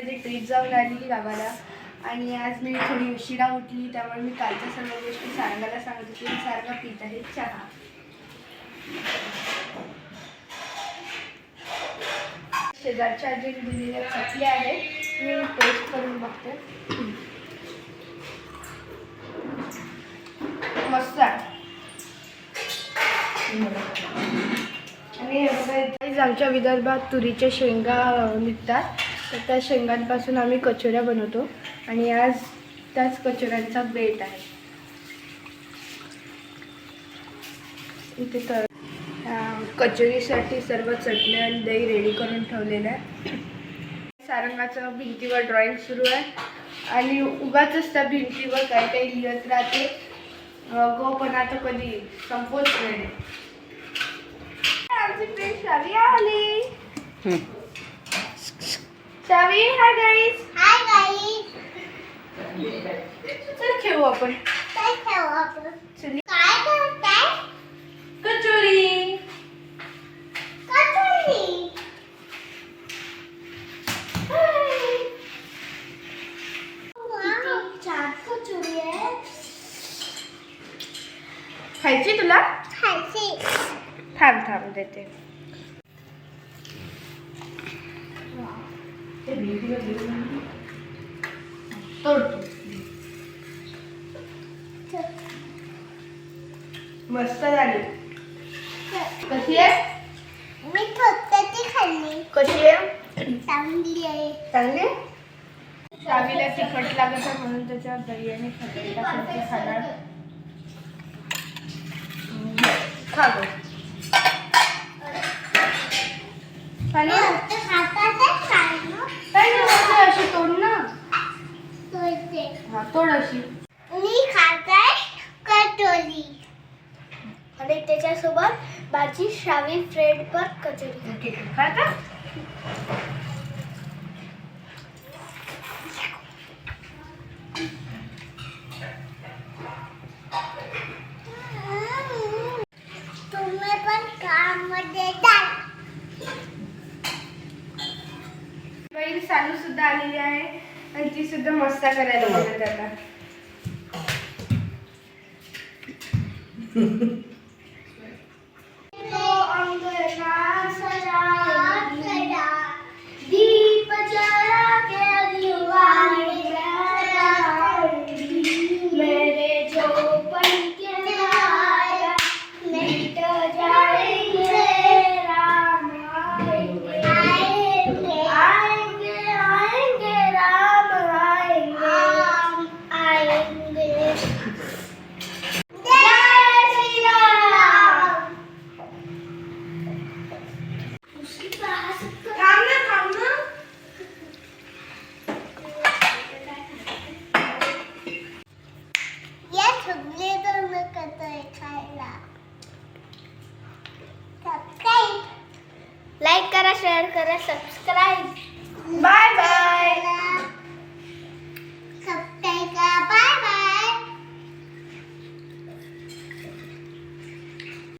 माझी ट्रीप जाऊन आली गावाला आणि आज मी थोडी उशिरा उठली, त्यामुळे मी कालच्या सर्व गोष्टी सारंगाला सांगत होती. सारंगा पित आहे चहा. शेजारच्या आजीने दिलेल्या चकल्या आहेत, मी टेस्ट करून बघते. मस्त आहे. आणि आमच्या विदर्भात तुरीच्या शेंगा निघतात, तर त्या शेंगांपासून आम्ही कचोऱ्या बनवतो आणि आज त्याच कचोऱ्यांचा बेट आहे. इथे तर कचोरीसाठी सर्व चटणी आणि दही रेडी करून ठेवलेलं आहे. सारंगाचं भिंतीवर ड्रॉइंग सुरू आहे आणि उगाच त्या भिंतीवर काही काही लिहित राहते. गो पण आता कधी संपवत नाही. आमची फ्रेंड शावी आली. शावी, हाय गाईज. Hi guys. चल खेळू आपण. काय खेळू आपण? चल. काय करताय? कचोरी. कचोरी. किती छान कचोरी आहे. खायची तुला? खायची. थांब थांब देते. तोडतो. मस्त झाली. कशी आहे? मी फक्त ती खाल्ली. कशी आहे? चांगली आहे. चांगली. शावीला तिखट लागत आहे म्हणून त्याच्यावर दही आणि खजूर टाकून ते खाणार. खा गं. आणि काय नाही अशी तोड ना. हा तोड अशी. मी खाताय कचोरी आणि त्याच्यासोबत माझी शावी फ्रेंड पण कचोरी खाता. तुम्ही पण कामध्ये टाक. बाई सानू सुद्धा आलेली आहे आणि ती सुद्धा मस्ता करायला बघत आता. दीप जला के दीवाने मेरे झोपड़ी के आया मिट जाएंगे राम आएंगे आएंगे आएंगे राम आएंगे आएंगे. जय श्री राम. थांब ना थांब ना. या सगळे तर मी करतोय खायला. सबस्क्राईब. लाईक करा, शेअर करा, सबस्क्राईब. बाय.